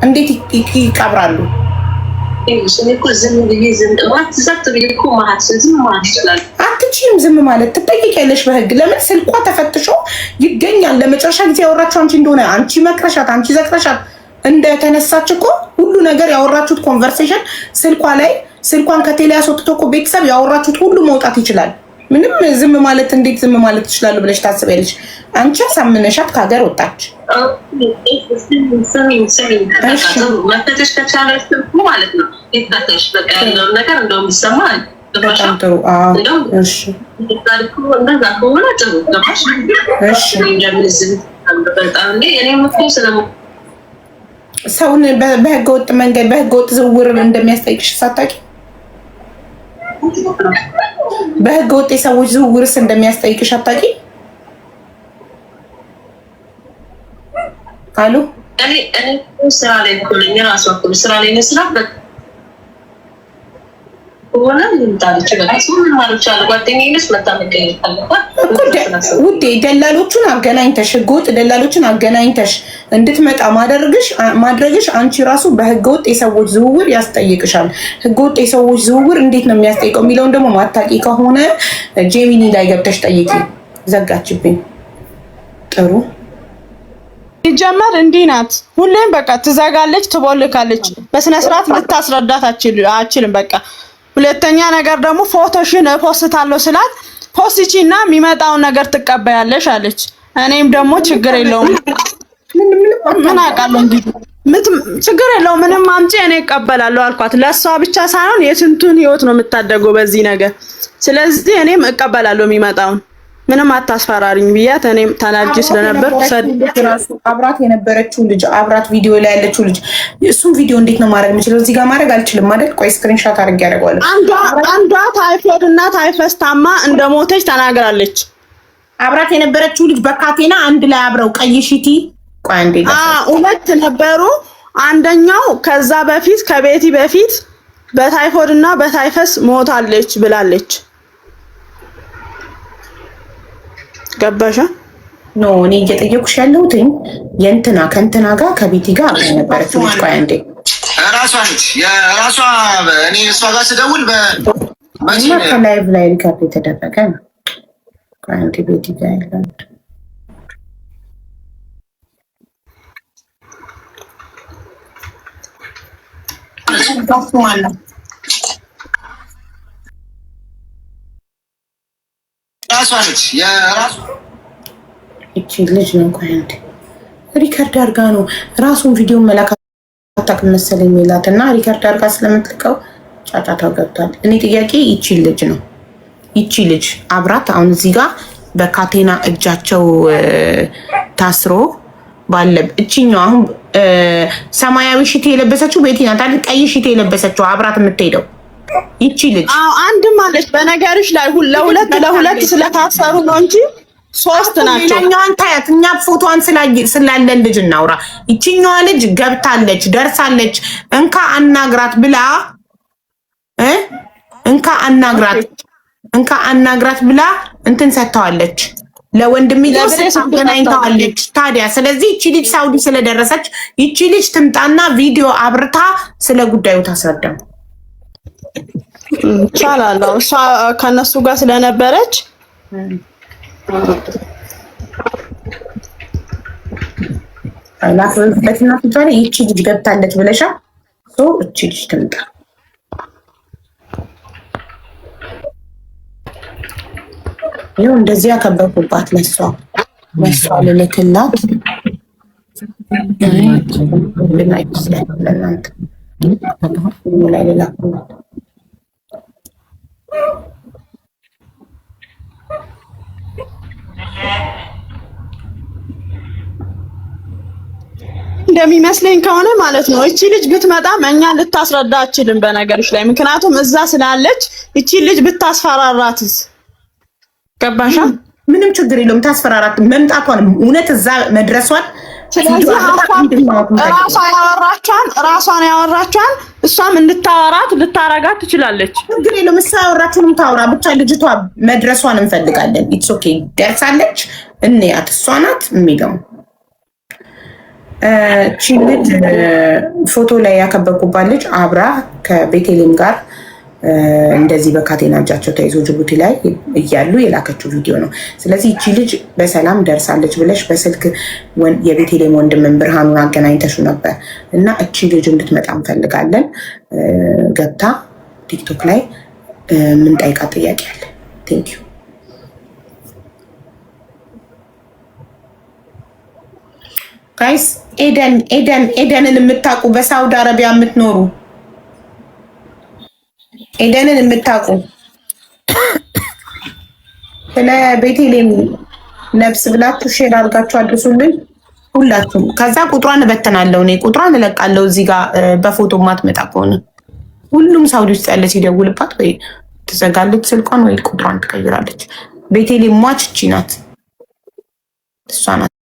እንዴት ይቀብራሉ? አትችይም ዝም ማለት ትጠይቂያለሽ በህግ። ለምን ስልኳ ተፈትሾ ይገኛል። ለመጨረሻ ጊዜ ያወራችሁ አንቺ እንደሆነ አንቺ መክረሻት፣ አንቺ ዘክረሻት እንደተነሳች እኮ ሁሉ ነገር ያወራችሁት ኮንቨርሴሽን ስልኳ ላይ ስልኳን ከቴሌ አስወጥቶ እኮ ቤተሰብ ያወራችሁት ሁሉ መውጣት ይችላል። ምንም ዝም ማለት እንዴት ዝም ማለት ትችላሉ ብለሽ ታስቢያለሽ? አንቺ ሳምነሻት ከሀገር ወጣች። መፈተሽ ከቻለሽ ማለት ነው ይፈተሽ። በቃ ያለውን ነገር እንደውም ይሰማል። በጣም ጥሩ። እሺ እንደዛ ከሆነ ጥሩ ገባሽ? እሺ ሰውን በህገወጥ መንገድ በህገወጥ ዝውውር እንደሚያስጠይቅሽ ሳታውቂ በህገወጥ የሰዎች ዝውውርስ እንደሚያስጠይቅሽ አታውቂ? አሉ እኔ ስራ ላይ ኩልኛ ራሷ ኩል ስራ ላይ መስራት ሆነ ልምጣለች። በቃ ምን ማለት ይችላል? ጓደኛዬንስ መታመቀኝ አለባት ውዴ። ደላሎቹን አገናኝተሽ ህገወጥ ደላሎችን አገናኝተሽ እንድትመጣ ማድረግሽ አንቺ ራሱ በህገወጥ የሰዎች ዝውውር ያስጠይቅሻል። ህገወጥ የሰዎች ዝውውር እንዴት ነው የሚያስጠይቀው የሚለውን ደግሞ ማታቂ ከሆነ ጄሚኒ ላይ ገብተሽ ጠይቂ። ዘጋችብኝ። ጥሩ ይጀመር እንዲህ ናት። ሁሌም በቃ ትዘጋለች፣ ትቦልካለች። በስነ ስርዓት ልታስረዳት አችልም። በቃ ሁለተኛ ነገር ደግሞ ፎቶሽን ፖስታለሁ ስላት ፖስቺና የሚመጣውን ነገር ትቀበያለሽ አለች። እኔም ደግሞ ችግር የለውም ምን አውቃለሁ እንግዲህ ችግር የለውም ምንም አምጪ እኔ እቀበላለሁ አልኳት። ለሷ ብቻ ሳይሆን የስንቱን ህይወት ነው የምታደገው በዚህ ነገር። ስለዚህ እኔም እቀበላለሁ የሚመጣውን ምንም አታስፈራሪኝ ብያት እኔም ተናጅ ስለነበር አብራት የነበረችው ልጅ አብራት ቪዲዮ ላይ ያለችው ልጅ እሱም ቪዲዮ እንዴት ነው ማድረግ የምችለው? እዚህ ጋር ማድረግ አልችልም አይደል? ቆይ ስክሪንሾት አድርጌ ያደርገዋለሁ። አንዷ ታይፎይድ እና ታይፈስ ታማ እንደሞተች ተናግራለች። አብራት የነበረችው ልጅ በካቴና አንድ ላይ አብረው ቀይ ሽቲ ቆይ አንዴ ሁለት ነበሩ። አንደኛው ከዛ በፊት ከቤቲ በፊት በታይፎይድ እና በታይፈስ ሞታለች ብላለች። ገባሻ? ኖ እኔ እየጠየኩሽ ያለሁት የእንትና ከእንትና ጋር ከቤቲ ጋር ነበረችው ልጅ። ቆይ አንዴ ራሷ ነች የራሷ እኔ እሷ ጋር ስደውል ከላይቭ ላይ ሪከርድ የተደረገ ነው። ቆይ አንዴ ቤቲ ጋር ያለው ራሷ ነች የራሷ እቺ ልጅ ነው። ቆይ አንዴ ሪከርድ አድርጋ ነው ራሱን ቪዲዮ መላካት መሰለኝ የሚላት እና ሪከርድ አድርጋ ስለምትልቀው ጫጫታው ገብቷል። እኔ ጥያቄ ይቺ ልጅ ነው ይቺ ልጅ አብራት አሁን እዚህ ጋር በካቴና እጃቸው ታስሮ ባለ እቺኛው አሁን ሰማያዊ ሽቴ የለበሰችው ቤቲ ናት አይደል? ቀይ ሽቴ የለበሰችው አብራት የምትሄደው ይቺ ልጅ አንድም አለች። በነገርሽ ላይ ለሁለት ስለታሰሩ ነው እንጂ ሶስት ናቸው። እኛን ታያት እኛ ፎቶዋን ስላለን ልጅ እናውራ። ይቺኛዋ ልጅ ገብታለች ደርሳለች። እንካ አናግራት ብላ እንካ አናግራት ብላ እንትን ሰጥተዋለች። ለወንድምዬው አገናኝተዋለች። ታዲያ ስለዚህ ይቺ ልጅ ሳውዲ ስለደረሰች ይቺ ልጅ ትምጣና ቪዲዮ አብርታ ስለ ጉዳዩ ታስረዳም ይቻላል። እሷ ከነሱ ጋር ስለነበረች አላፈበትና ትቷል። ይቺ ልጅ ገብታለች ብለሻ እቺ ልጅ ትምጣ። ይኸው እንደዚህ ያከበርኩባት ለሷ ልልክላት ለእናንተ ላይ ልላኩላት። እንደሚመስለኝ ከሆነ ማለት ነው እቺ ልጅ ብትመጣም እኛ ልታስረዳ አችልም በነገርሽ ላይ። ምክንያቱም እዛ ስላለች እቺ ልጅ ብታስፈራራትስ? ገባሻ? ምንም ችግር የለውም ታስፈራራት መምጣቷን እውነት እዛ መድረሷን። ስለዚህ ራሷን ያወራቿን እሷም እንድታወራት ልታረጋት ትችላለች። ችግር የለውም እሷ ያወራችሁንም ታውራ። ብቻ ልጅቷ መድረሷን እንፈልጋለን። ኢትስ ኦኬ ደርሳለች። እንያት እሷ ናት የሚለው ልጅ ፎቶ ላይ ያከበብኩባት ልጅ አብራ ከቤቴሌም ጋር እንደዚህ በካቴና እጃቸው ተይዞ ጅቡቲ ላይ እያሉ የላከችው ቪዲዮ ነው። ስለዚህ እቺ ልጅ በሰላም ደርሳለች ብለሽ በስልክ የቤቴሌም ወንድምን ብርሃኑን አገናኝተሹ ነበር እና እቺ ልጅ እንድትመጣ እንፈልጋለን። ገብታ ቲክቶክ ላይ ምን ጠይቃት ጥያቄ አለ። ቴንክ ዩ ጋይስ። ኤደንን የምታውቁ በሳውዲ አረቢያ የምትኖሩ ኤደንን የምታውቁ ስለ ቤቴሌም ነፍስ ብላችሁ ሼር አድርጋችሁ አድርሱልን ሁላችሁም። ከዛ ቁጥሯን እበትናለሁ፣ እኔ ቁጥሯን እለቃለሁ። እዚህ ጋር በፎቶ ማትመጣ ከሆነ ሁሉም ሳውዲ ውስጥ ያለ ሲደውልባት ወይ ትዘጋለች ስልኳን ወይ ቁጥሯን ትቀይራለች። ቤቴሌም ሟች እቺ ናት፣ እሷ ናት።